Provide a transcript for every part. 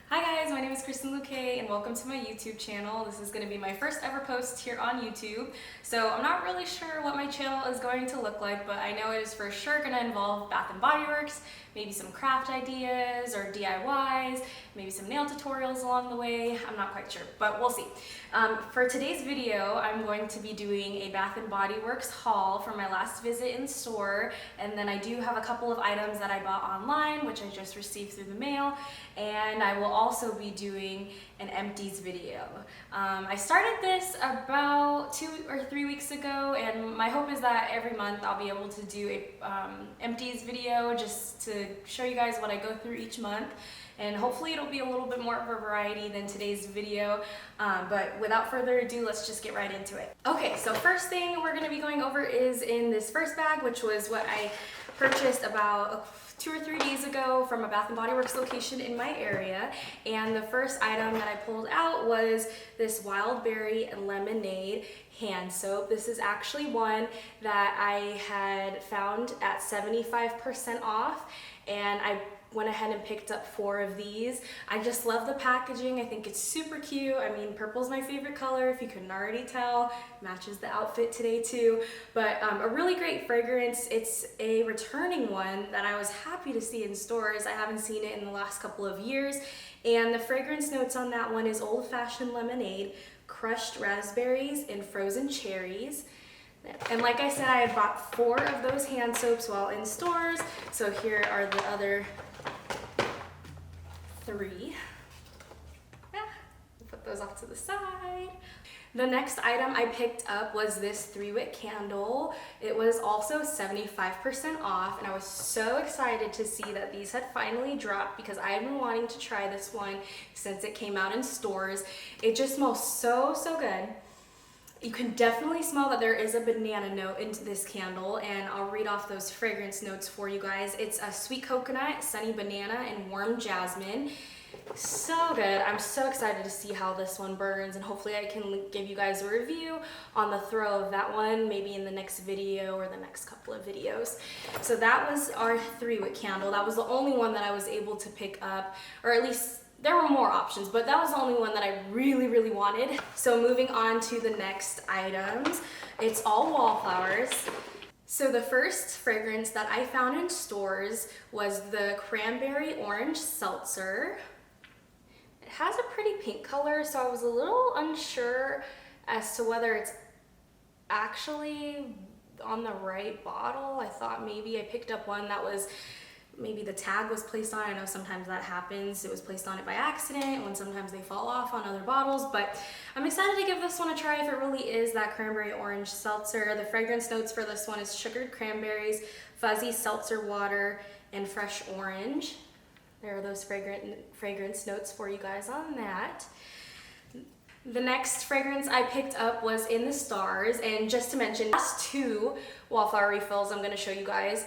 Hi guys, my name is Kristen Luque and welcome to my YouTube channel. This is going to be my first ever post here on YouTube. So I'm not really sure what my channel is going to look like, but I know it is for sure going to involve Bath and Body Works, maybe some craft ideas or DIYs, maybe some nail tutorials along the way. I'm not quite sure, but we'll see. For today's video, I'm going to be doing a Bath and Body Works haul from my last visit in store, and then I do have a couple of items that I bought online, which I just received through the mail, and I will also be doing an Empties video. I started this about 2 or 3 weeks ago, and my hope is that every month I'll be able to do a Empties video just to show you guys what I go through each month. And hopefully it'll be a little bit more of a variety than today's video. But without further ado, let's just get right into it. Okay, so first thing we're gonna be going over is in this first bag, which was what I purchased about 2 or 3 days ago from a Bath and Body Works location in my area. And the first item that I pulled out was this Wild Berry Lemonade hand soap. This is actually one that I had found at 75% off, and I went ahead and picked up 4 of these. I just love the packaging. I think it's super cute. I mean, purple's my favorite color, if you couldn't already tell. Matches the outfit today too. But a really great fragrance. It's a returning one that I was happy to see in stores. I haven't seen it in the last couple of years. And the fragrance notes on that one is old-fashioned lemonade, crushed raspberries, and frozen cherries. And like I said, I bought 4 of those hand soaps while in stores. So here are the other 3. Put those off to the side. The next item I picked up was this 3-wick candle. It was also 75% off, and I was so excited to see that these had finally dropped because I had been wanting to try this one since it came out in stores. It just smells so good. You can definitely smell that there is a banana note into this candle, and I'll read off those fragrance notes for you guys. It's a sweet coconut, sunny banana, and warm jasmine. So good. I'm so excited to see how this one burns, and hopefully I can give you guys a review on the throw of that one, maybe in the next video or the next couple of videos. So that was our 3-wick candle. That was the only one that I was able to pick up, or at least there were more options, but that was the only one that I really wanted. So moving on to the next items, it's all wallflowers. So the first fragrance that I found in stores was the Cranberry Orange Seltzer. It has a pretty pink color, so I was a little unsure as to whether it's actually on the right bottle. I thought maybe I picked up one that was, maybe the tag was placed on it. I know sometimes that happens. It was placed on it by accident, when sometimes they fall off on other bottles, but I'm excited to give this one a try if it really is that Cranberry Orange Seltzer. The fragrance notes for this one is sugared cranberries, fuzzy seltzer water, and fresh orange. There are those fragrance notes for you guys on that. The next fragrance I picked up was In the Stars, and just to mention, the last 2 wallflower refills I'm going to show you guys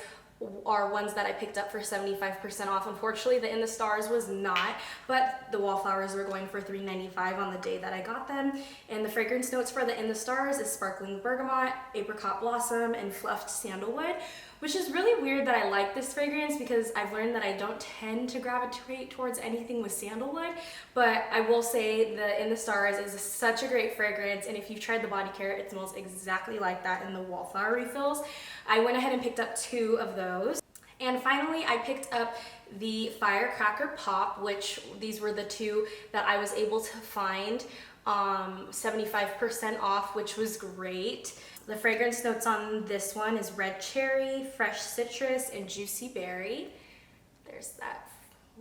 are ones that I picked up for 75% off. Unfortunately, the In the Stars was not, but the wallflowers were going for $3.95 on the day that I got them. And the fragrance notes for the In the Stars is sparkling bergamot, apricot blossom, and fluffed sandalwood, which is really weird that I like this fragrance because I've learned that I don't tend to gravitate towards anything with sandalwood, but I will say the In the Stars is such a great fragrance, and if you've tried the body care, it smells exactly like that in the wallflower refills. I went ahead and picked up 2 of those. And finally, I picked up the Firecracker Pop, which these were the 2 that I was able to find 75% off, which was great. The fragrance notes on this one is red cherry, fresh citrus, and juicy berry. There's that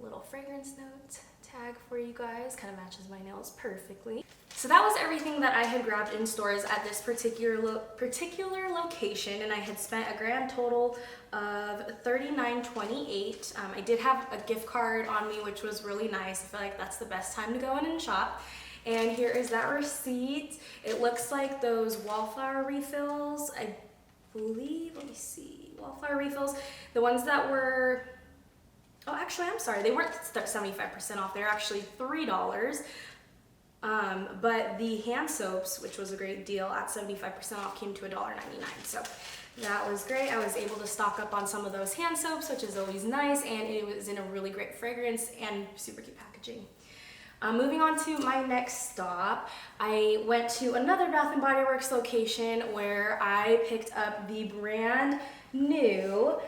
little fragrance note tag for you guys. Kind of matches my nails perfectly. So that was everything that I had grabbed in stores at this particular location, and I had spent a grand total of $39.28. I did have a gift card on me, which was really nice. I feel like that's the best time to go in and shop. And here is that receipt. It looks like those wallflower refills, I believe, let me see, wallflower refills, the ones that were, oh, actually, I'm sorry, they weren't 75% off. They're actually $3. But the hand soaps, which was a great deal at 75% off, came to $1.99. So that was great. I was able to stock up on some of those hand soaps, which is always nice, and it was in a really great fragrance and super cute packaging. Moving on to my next stop, I went to another Bath & Body Works location where I picked up the brand new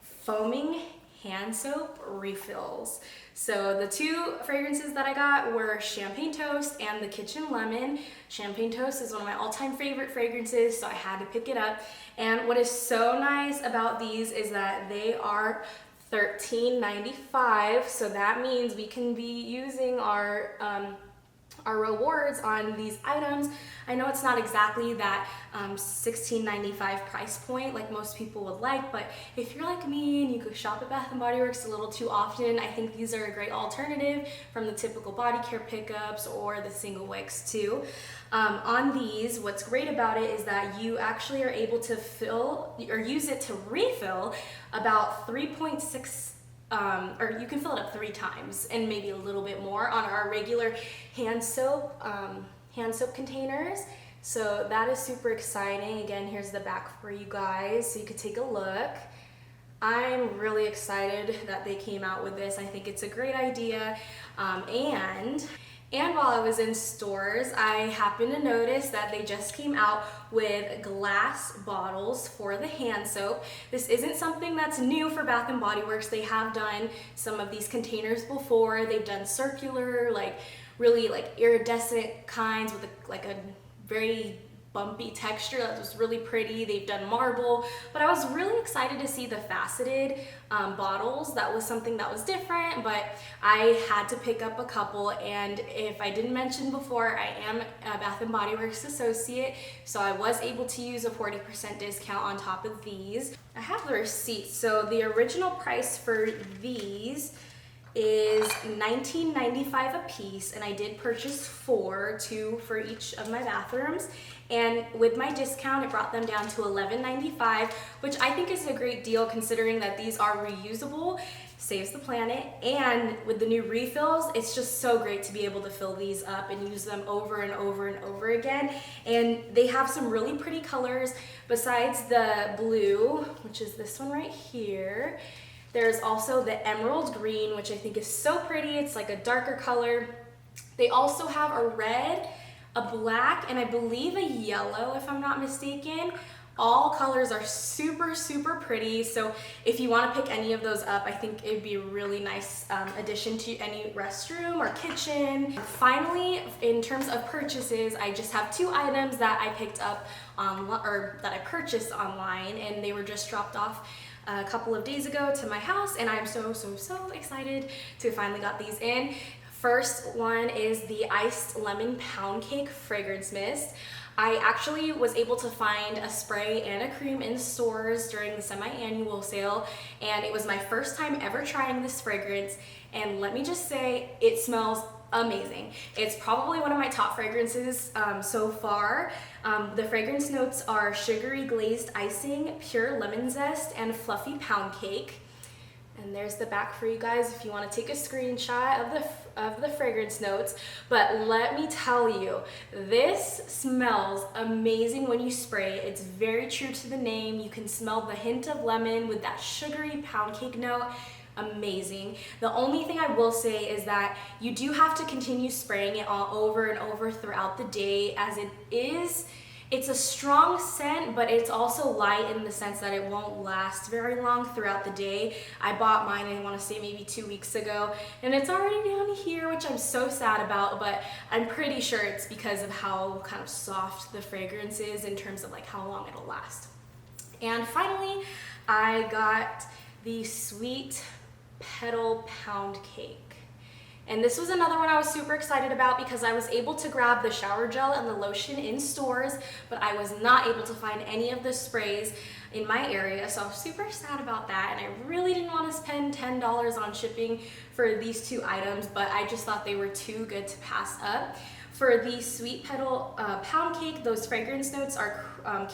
foaming hand soap refills. So the two fragrances that I got were Champagne Toast and the Kitchen Lemon. Champagne Toast is one of my all-time favorite fragrances, so I had to pick it up. And what is so nice about these is that they are $13.95, so that means we can be using our rewards on these items. I know it's not exactly that $16.95 price point like most people would like, but if you're like me and you go shop at Bath & Body Works a little too often, I think these are a great alternative from the typical body care pickups or the single wicks too. On these, what's great about it is that you actually are able to fill or use it to refill about 3.6 or you can fill it up 3 times and maybe a little bit more on our regular hand soap containers. So that is super exciting. Again, here's the back for you guys so you could take a look. I'm really excited that they came out with this. I think it's a great idea. And while I was in stores, I happened to notice that they just came out with glass bottles for the hand soap. This isn't something that's new for Bath & Body Works. They have done some of these containers before. They've done circular, really iridescent kinds with a very bumpy texture that was really pretty. They've done marble, but I was really excited to see the faceted bottles. That was something that was different, but I had to pick up a couple. And if I didn't mention before, I am a Bath & Body Works associate, so I was able to use a 40% discount on top of these. I have the receipt. So the original price for these is $19.95 a piece, and I did purchase 4, 2 for each of my bathrooms. And with my discount, it brought them down to $11.95, which I think is a great deal considering that these are reusable, saves the planet, and with the new refills, it's just so great to be able to fill these up and use them over and over and over again. And they have some really pretty colors besides the blue, which is this one right here. There's also the emerald green, which I think is so pretty. It's like a darker color. They also have a red, a black, and I believe a yellow, if I'm not mistaken. All colors are super, super pretty. So if you want to pick any of those up, I think it'd be a really nice addition to any restroom or kitchen. Finally, in terms of purchases, I just have 2 items that I picked up or that I purchased online, and they were just dropped off a couple of days ago to my house, and I'm so excited to finally got these in. First one is the Iced Lemon Pound Cake Fragrance Mist. I actually was able to find a spray and a cream in stores during the semi-annual sale, and it was my first time ever trying this fragrance, and let me just say, it smells amazing. It's probably one of my top fragrances so far. The fragrance notes are sugary glazed icing, pure lemon zest, and fluffy pound cake. And there's the back for you guys if you want to take a screenshot of the fragrance notes. But let me tell you, this smells amazing when you spray it. It's very true to the name. You can smell the hint of lemon with that sugary pound cake note. Amazing. The only thing I will say is that you do have to continue spraying it all over and over throughout the day, as it's a strong scent, but it's also light in the sense that it won't last very long throughout the day. I bought mine, I want to say maybe 2 weeks ago, and it's already down here, which I'm so sad about, but I'm pretty sure it's because of how kind of soft the fragrance is in terms of like how long it'll last. And finally, I got the Sweet Petal Pound Cake. And this was another one I was super excited about because I was able to grab the shower gel and the lotion in stores, but I was not able to find any of the sprays in my area, so I was super sad about that, and I really didn't want to spend $10 on shipping for these 2 items, but I just thought they were too good to pass up. For the Sweet Petal Pound Cake, those fragrance notes are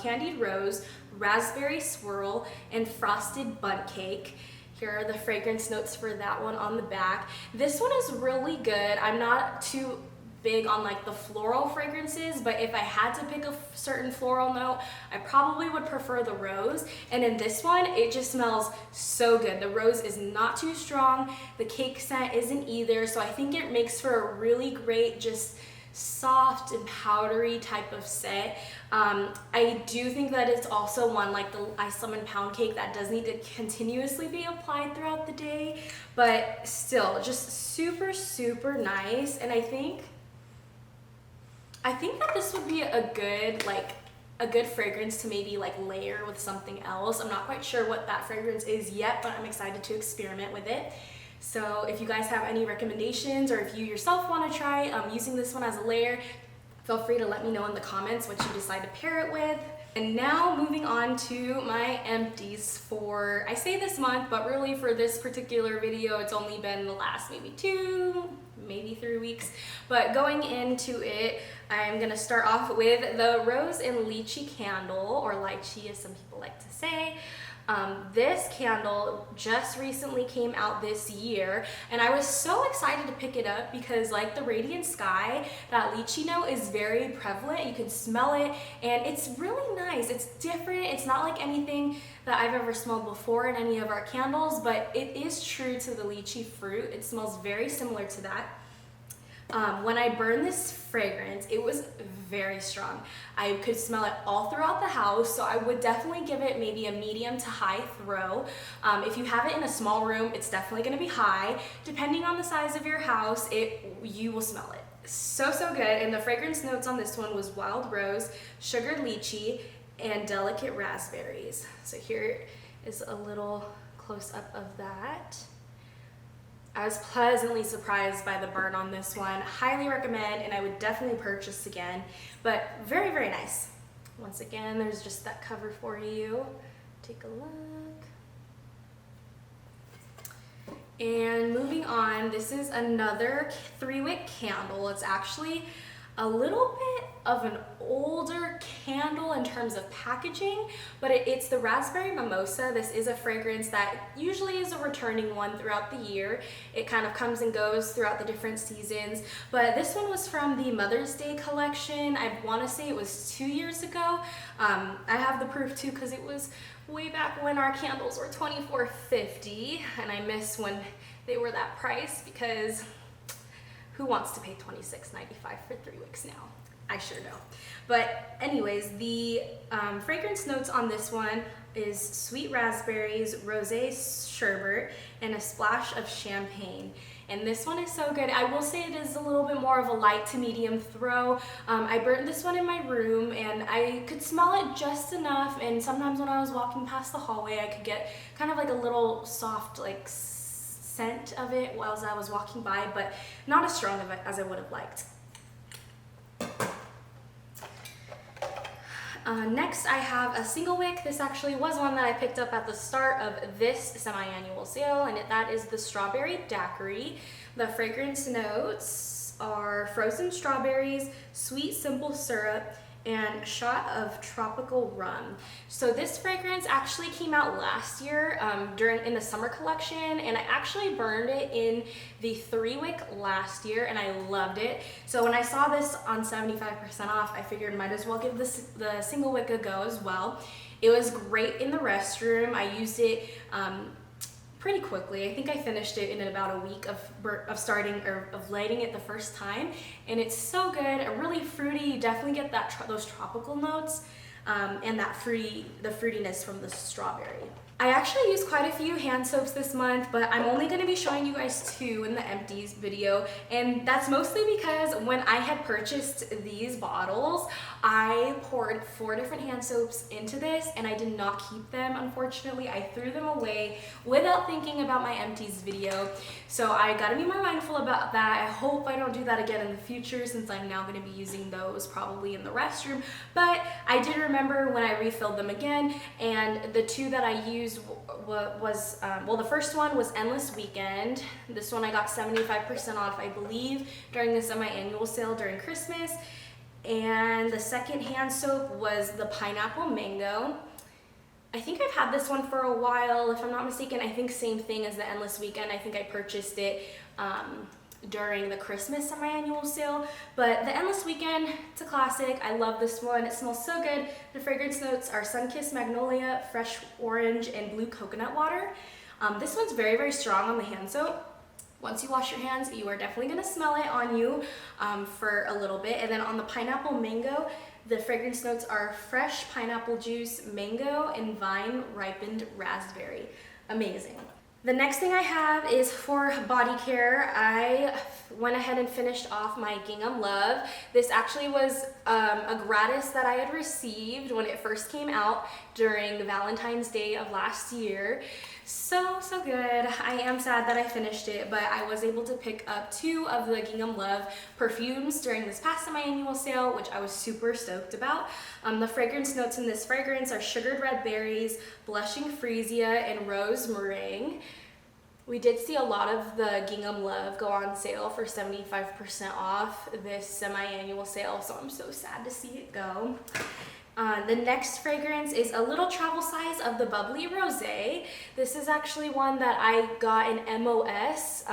candied rose, raspberry swirl, and frosted bundt cake. Here are the fragrance notes for that one on the back. This one is really good. I'm not too big on like the floral fragrances, but if I had to pick a certain floral note, I probably would prefer the rose. And in this one, it just smells so good. The rose is not too strong, the cake scent isn't either, so I think it makes for a really great, just soft and powdery type of scent. I do think that it's also one like the ice lemon pound cake that does need to continuously be applied throughout the day, but still just super, super nice. And I think that this would be a good fragrance to maybe like layer with something else. I'm not quite sure what that fragrance is yet, but I'm excited to experiment with it. So if you guys have any recommendations, or if you yourself want to try using this one as a layer, feel free to let me know in the comments what you decide to pair it with. And now moving on to my empties for, I say this month, but really for this particular video, it's only been the last maybe 2, maybe 3 weeks. But going into it, I'm gonna start off with the Rose and Lychee candle, or lychee as some people like to say. This candle just recently came out this year, and I was so excited to pick it up because, like the Radiant Sky, that lychee note is very prevalent. You can smell it, and it's really nice. It's different. It's not like anything that I've ever smelled before in any of our candles, but it is true to the lychee fruit. It smells very similar to that. When I burned this fragrance, it was very strong. I could smell it all throughout the house, so I would definitely give it maybe a medium to high throw. If you have it in a small room, it's definitely gonna be high. Depending on the size of your house, you will smell it. So good. And the fragrance notes on this one was wild rose, sugared lychee, and delicate raspberries. So here is a little close up of that. I was pleasantly surprised by the burn on this one. Highly recommend, and I would definitely purchase again, but very, very nice. Once again, there's just that cover for you. Take a look. And moving on, this is another 3-wick candle. It's actually a little bit of an older candle in terms of packaging, but it's the Raspberry Mimosa. This is a fragrance that usually is a returning one throughout the year. It kind of comes and goes throughout the different seasons, but this one was from the Mother's Day collection. I want to say it was 2 years ago. I have the proof too because it was way back when our candles were $24.50, and I miss when they were that price because who wants to pay $26.95 for 3 wicks now? I sure don't. But anyways, the fragrance notes on this one is sweet raspberries, rosé sherbet, and a splash of champagne. And this one is so good. I will say it is a little bit more of a light to medium throw. I burnt this one in my room, and I could smell it just enough, and sometimes when I was walking past the hallway, I could get kind of like a little soft like scent of it while I was walking by, but not as strong of it as I would have liked. Next, I have a single wick. This actually was one that I picked up at the start of this semi-annual sale, and that is the Strawberry Daiquiri. The fragrance notes are frozen strawberries, sweet simple syrup, and a shot of tropical rum. So this fragrance actually came out last year in the summer collection, and I actually burned it in the 3-wick last year, and I loved it. So when I saw this on 75% off, I figured might as well give the single wick a go as well. It was great in the restroom. I used it pretty quickly. I think I finished it in about a week of lighting it the first time, and it's so good. Really fruity. You definitely get those tropical notes and the fruitiness from the strawberry. I actually used quite a few hand soaps this month, but I'm only going to be showing you guys 2 in the empties video, and that's mostly because when I had purchased these bottles, I poured 4 different hand soaps into this, and I did not keep them, unfortunately. I threw them away without thinking about my empties video, so I gotta be more mindful about that. I hope I don't do that again in the future, since I'm now going to be using those probably in the restroom, but I did remember when I refilled them again, and the 2 that I used was the first one was Endless Weekend. This one I got 75% off, I believe, during the semi-annual sale during Christmas. And the second hand soap was the Pineapple Mango. I think I've had this one for a while, if I'm not mistaken. I think same thing as the Endless Weekend. I think I purchased it during the Christmas semi-annual sale, but the Endless Weekend, it's a classic. I love this one. It smells so good. The fragrance notes are Sunkissed Magnolia, Fresh Orange, and Blue Coconut Water. This one's very, very strong on the hand soap. Once you wash your hands, you are definitely gonna smell it on you for a little bit. And then on the Pineapple Mango, the fragrance notes are fresh pineapple juice, mango, and vine ripened raspberry. Amazing. The next thing I have is for body care. I went ahead and finished off my Gingham Love. This actually was a gratis that I had received when it first came out during Valentine's Day of last year. So good. I am sad that I finished it, but I was able to pick up 2 of the Gingham Love perfumes during this past semi-annual sale, which I was super stoked about. The fragrance notes in this fragrance are sugared red berries, blushing freesia, and rose meringue. We did see a lot of the Gingham Love go on sale for 75% off this semi-annual sale, so I'm so sad to see it go. The next fragrance is a little travel size of the Bubbly Rosé. This is actually one that I got in MOS.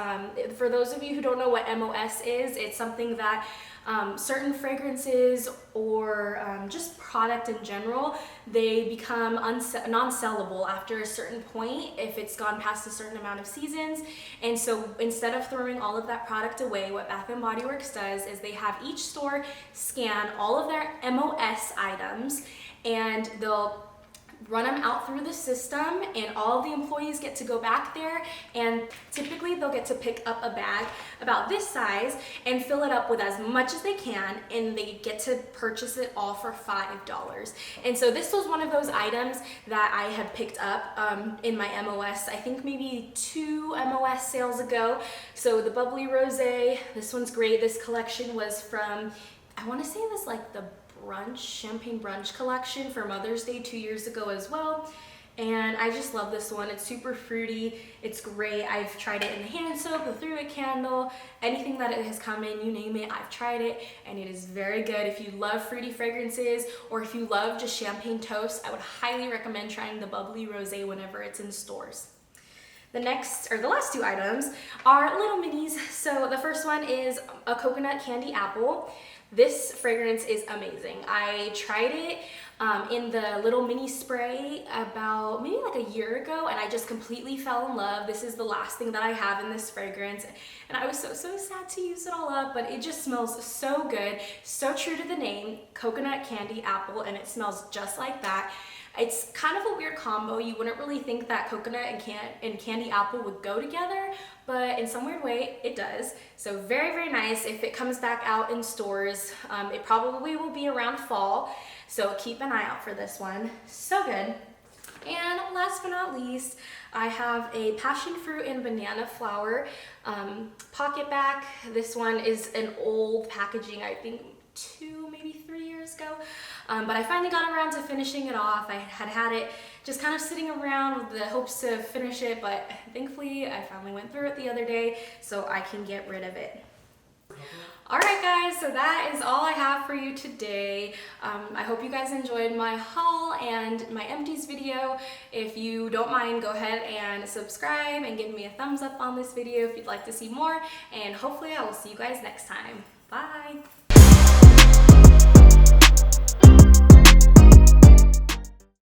For those of you who don't know what MOS is, it's something that certain fragrances or just product in general, they become non-sellable after a certain point if it's gone past a certain amount of seasons. And so instead of throwing all of that product away, what Bath & Body Works does is they have each store scan all of their MOS items, and they'll run them out through the system, and all of the employees get to go back there, and typically they'll get to pick up a bag about this size and fill it up with as much as they can, and they get to purchase it all for $5. And so this was one of those items that I had picked up in my MOS, I think maybe 2 MOS sales ago. So the Bubbly Rosé, this one's great. This collection was from, I want to say it was like the champagne brunch collection for Mother's Day 2 years ago as well, and I just love this one. It's super fruity, it's great. I've tried it in the hand soap, the 3-wick candle, anything that it has come in, you name it, I've tried it, and it is very good. If you love fruity fragrances, or if you love just champagne toast, I would highly recommend trying the Bubbly Rosé whenever it's in stores. The last 2 items are little minis. So the first one is a coconut candy apple. This fragrance is amazing. I tried it in the little mini spray about maybe like a year ago, and I just completely fell in love. This is the last thing that I have in this fragrance, and I was so sad to use it all up, but it just smells so good, so true to the name, coconut candy apple, and it smells just like that. It's kind of a weird combo. You wouldn't really think that coconut and candy apple would go together, but in some weird way, it does. So very nice. If it comes back out in stores, it probably will be around fall, so keep an eye out for this one. So good. And last but not least, I have a passion fruit and banana flower pocket back. This one is an old packaging, I think 2, maybe 3 years ago. But I finally got around to finishing it off. I had it just kind of sitting around with the hopes to finish it, but thankfully I finally went through it the other day, so I can get rid of it. Alright guys, so that is all I have for you today. I hope you guys enjoyed my haul and my empties video. If you don't mind, go ahead and subscribe and give me a thumbs up on this video if you'd like to see more, and hopefully I will see you guys next time. Bye!